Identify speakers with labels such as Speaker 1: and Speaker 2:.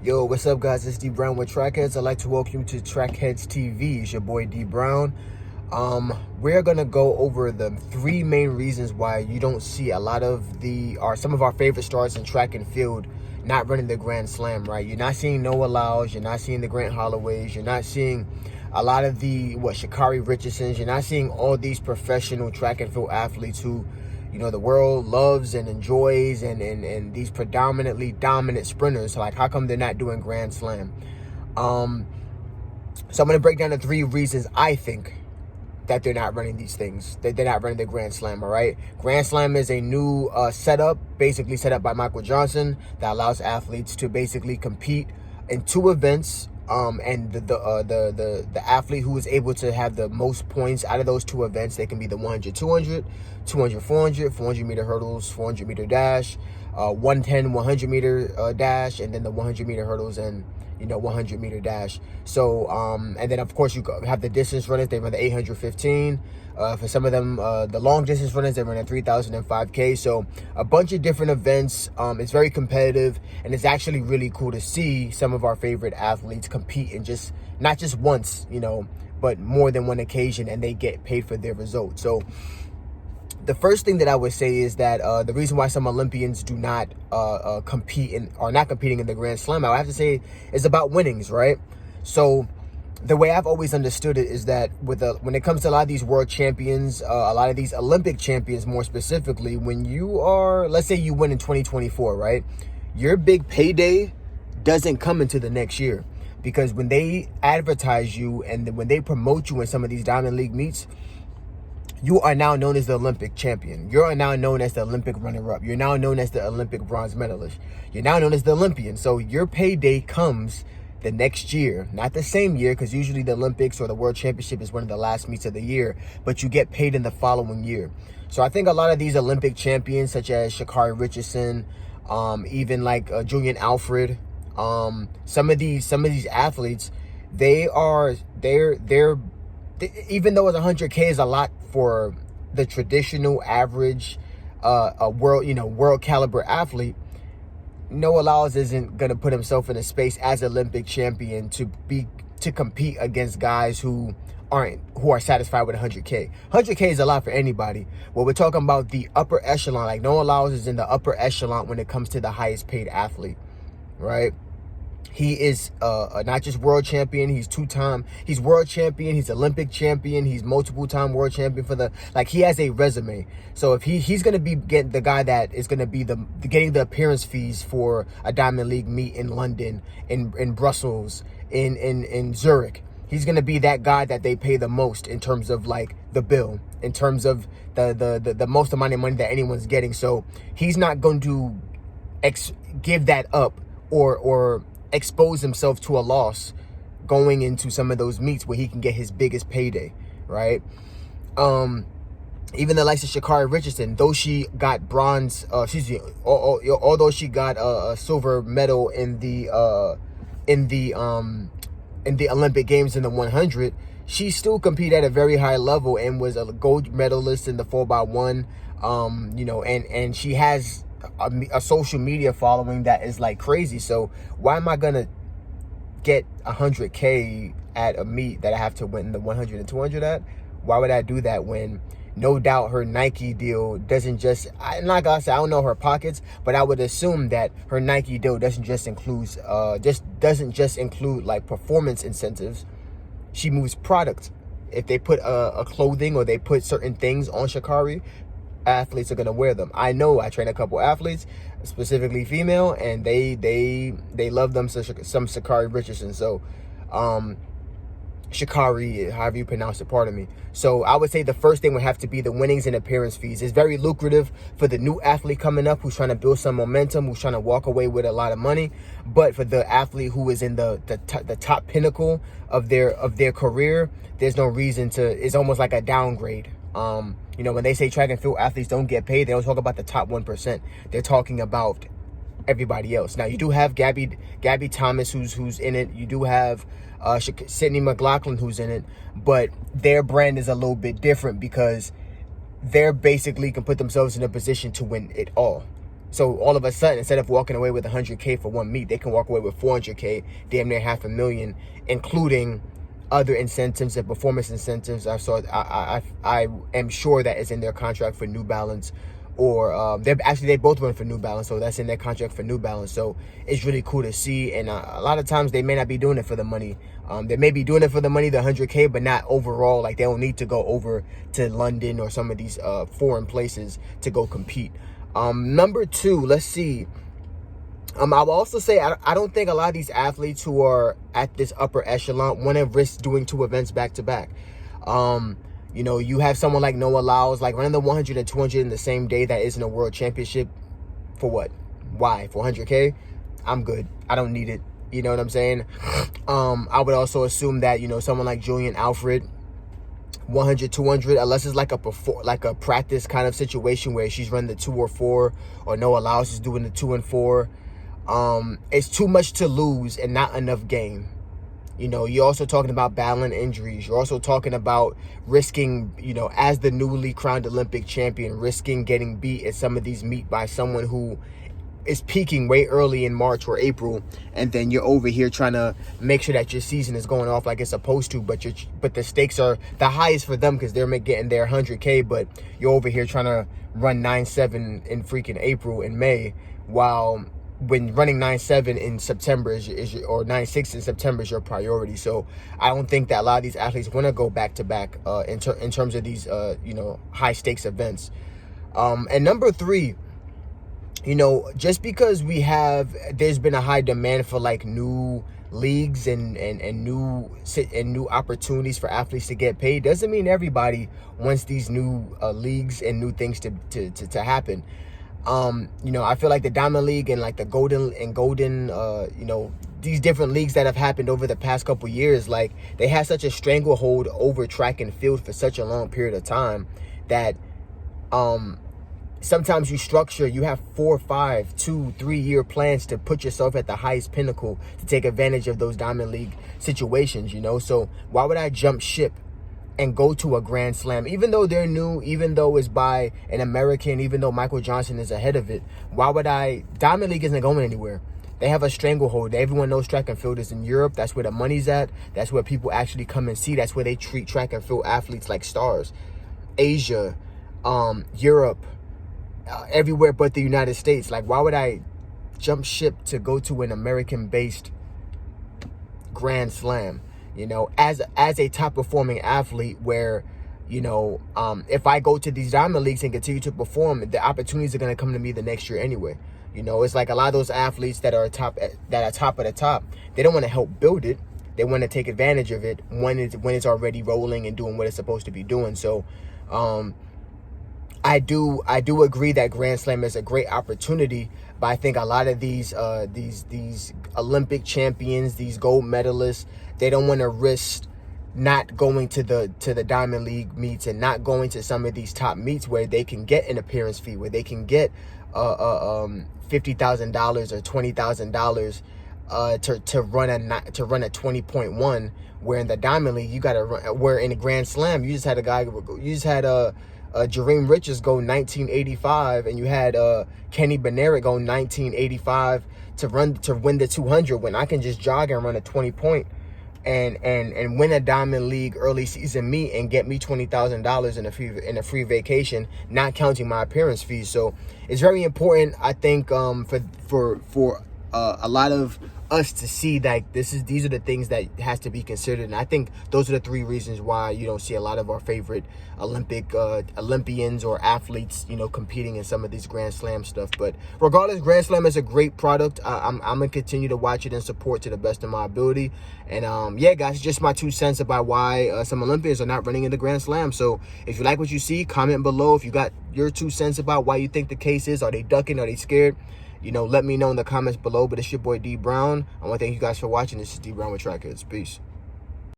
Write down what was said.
Speaker 1: Yo, what's up, guys? It's D Brown with Trackheads. I'd like to welcome you to Trackheads TV. It's your boy D Brown. We're gonna go over the three main reasons why you don't see a lot of some of our favorite stars in track and field not running the Grand Slam, right? You're not seeing Noah Lyles, you're not seeing the Grant Holloways, you're not seeing a lot of the Sha'Carri Richardsons, you're not seeing all these professional track and field athletes who, you know, the world loves and enjoys, and these predominantly dominant sprinters. Like, how come they're not doing Grand Slam? So I'm going to break down the three reasons I think that they're not running these things, that they're not running the Grand Slam, all right? Grand Slam is a new setup, basically set up by Michael Johnson, that allows athletes to basically compete in two events. And the athlete who is able to have the most points out of those two events, they can be the 100 200, 200 400, 400 meter hurdles, 400 meter dash, 110 100 meter dash, and then the 100 meter hurdles and 100 meter dash. So and then of course you have the distance runners. They run the 815. For some of them, the long distance runners, they run a 3,000 and 5K. So a bunch of different events. It's very competitive, and it's actually really cool to see some of our favorite athletes compete in just not just once, but more than one occasion, and they get paid for their results. So the first thing that I would say is that the reason why some Olympians do not compete and are not competing in the Grand Slam, I have to say, is about winnings, right? So the way I've always understood it is that when it comes to a lot of these world champions, a lot of these Olympic champions more specifically, when you are, let's say you win in 2024, right? Your big payday doesn't come into the next year, because when they advertise you and when they promote you in some of these Diamond League meets, you are now known as the Olympic champion. You are now known as the Olympic runner-up. You're now known as the Olympic bronze medalist. You're now known as the Olympian. So your payday comes the next year, not the same year, because usually the Olympics or the World Championship is one of the last meets of the year, but you get paid in the following year. So I think a lot of these Olympic champions, such as Sha'Carri Richardson, even like Julian Alfred, some of these athletes, they're even though it's 100K is a lot for the traditional average world caliber athlete, Noah Lyles isn't going to put himself in a space as Olympic champion to compete against guys who are satisfied with 100K. 100K is a lot for anybody. Well, we're talking about the upper echelon. Like, Noah Lyles is in the upper echelon when it comes to the highest paid athlete, right? He is not just world champion, he's world champion, he's Olympic champion, he's multiple time world champion he has a resume. So if he's going to be the guy that is going to be getting the appearance fees for a Diamond League meet in London, in Brussels, in Zurich. He's going to be that guy that they pay the most in terms of like the bill, in terms of the most amount of money that anyone's getting. So he's not going to give that up or expose himself to a loss going into some of those meets where he can get his biggest payday, right? Even the likes of Sha'Carri Richardson, though she got although she got a silver medal in the Olympic Games in the 100, she still competed at a very high level and was a gold medalist in the 4x1. And she has a social media following that is like crazy. So why am I gonna get 100K at a meet that I have to win the 100 and 200 at? Why would I do that when no doubt her Nike deal doesn't just, I'm not gonna say I don't know her pockets, but I would assume that her Nike deal doesn't just include like performance incentives. She moves product. If they put a clothing or they put certain things on Sha'Carri, athletes are going to wear them. I know I train a couple athletes, specifically female, and they love them some Sha'Carri Richardson. So Sha'Carri, however you pronounce it, pardon me. So I would say the first thing would have to be the winnings and appearance fees. It's very lucrative for the new athlete coming up who's trying to build some momentum, who's trying to walk away with a lot of money. But for the athlete who is in the top pinnacle of their career, there's no reason to. It's almost like a downgrade. When they say track and field athletes don't get paid, they don't talk about the top 1%. They're talking about everybody else. Now, you do have Gabby Thomas who's in it. You do have Sydney McLaughlin who's in it. But their brand is a little bit different because they're basically can put themselves in a position to win it all. So all of a sudden, instead of walking away with 100K for one meet, they can walk away with 400K, damn near $500,000, including other incentives and performance incentives. I am sure that is in their contract for New Balance, or they both run for New Balance, so that's in their contract for New Balance. So it's really cool to see, and a lot of times they may not be doing it for the money. They may be doing it for the money, the 100K, but not overall. Like, they don't need to go over to London or some of these foreign places to go compete. Number two, let's see. I will also say I don't think a lot of these athletes who are at this upper echelon want to risk doing 2 events back to back. You know, you have someone like Noah Lyles, like running the 100 and 200 in the same day that isn't a world championship. For what? Why? For 100K? I'm good. I don't need it. You know what I'm saying? I would also assume that, you know, someone like Julian Alfred, 100, 200, unless it's like a practice kind of situation where she's running the 2 or 4, or Noah Lyles is doing the 2 and 4. It's too much to lose and not enough gain. You know, you're also talking about battling injuries. You're also talking about risking, you know, as the newly crowned Olympic champion, risking getting beat at some of these meet by someone who is peaking way early in March or April, and then you're over here trying to make sure that your season is going off like it's supposed to, but the stakes are the highest for them because they're getting their 100K, but you're over here trying to run 9.7 in freaking April and May, while when running 9.7 in September or 9.6 in September is your priority. So I don't think that a lot of these athletes want to go back to back in terms of these you know, high stakes events. And number three, you know, just because there's been a high demand for like new leagues and new opportunities for athletes to get paid, doesn't mean everybody wants these new leagues and new things to happen. You know, I feel like the Diamond League and like the Golden, you know, these different leagues that have happened over the past couple years, like, they had such a stranglehold over track and field for such a long period of time that sometimes you have 4, 5, 2, 3 year plans to put yourself at the highest pinnacle to take advantage of those Diamond League situations, you know? So why would I jump ship and go to a Grand Slam, even though they're new, even though it's by an American, even though Michael Johnson is ahead of it? Why would Diamond League isn't going anywhere. They have a stranglehold. Everyone knows track and field is in Europe. That's where the money's at. That's where people actually come and see. That's where they treat track and field athletes like stars. Asia, Europe, everywhere but the United States. Like, why would I jump ship to go to an American-based Grand Slam? You know, as a top performing athlete, where, you know, if I go to these Diamond Leagues and continue to perform, the opportunities are going to come to me the next year anyway. You know, it's like a lot of those athletes that are top of the top, they don't want to help build it. They want to take advantage of it when it's already rolling and doing what it's supposed to be doing. So, I do agree that Grand Slam is a great opportunity, but I think a lot of these Olympic champions, these gold medalists, they don't want to risk not going to the Diamond League meets and not going to some of these top meets where they can get an appearance fee, where they can get $50,000 or $20,000 to run a 20.1. Where in the Diamond League you got to run, where in the Grand Slam you just had Jareem Richards go 1985, and you had Kenny Bennett go 1985 to win the 200, when I can just jog and run a 20 point and win a Diamond League early season meet and get me $20,000 in a free vacation, not counting my appearance fees. So it's very important, I think, for a lot of us to see that these are the things that has to be considered. And I think those are the 3 reasons why you don't see a lot of our favorite Olympians or athletes, you know, competing in some of these Grand Slam stuff. But regardless, Grand Slam is a great product. I'm gonna continue to watch it and support to the best of my ability. And yeah, guys, just my 2 cents about why some Olympians are not running in the Grand Slam. So if you like what you see, comment below. If you got your 2 cents about why you think the case is, are they ducking, are they scared? You know, let me know in the comments below. But it's your boy D Brown. I want to thank you guys for watching. This is D Brown with Trackheads. Peace.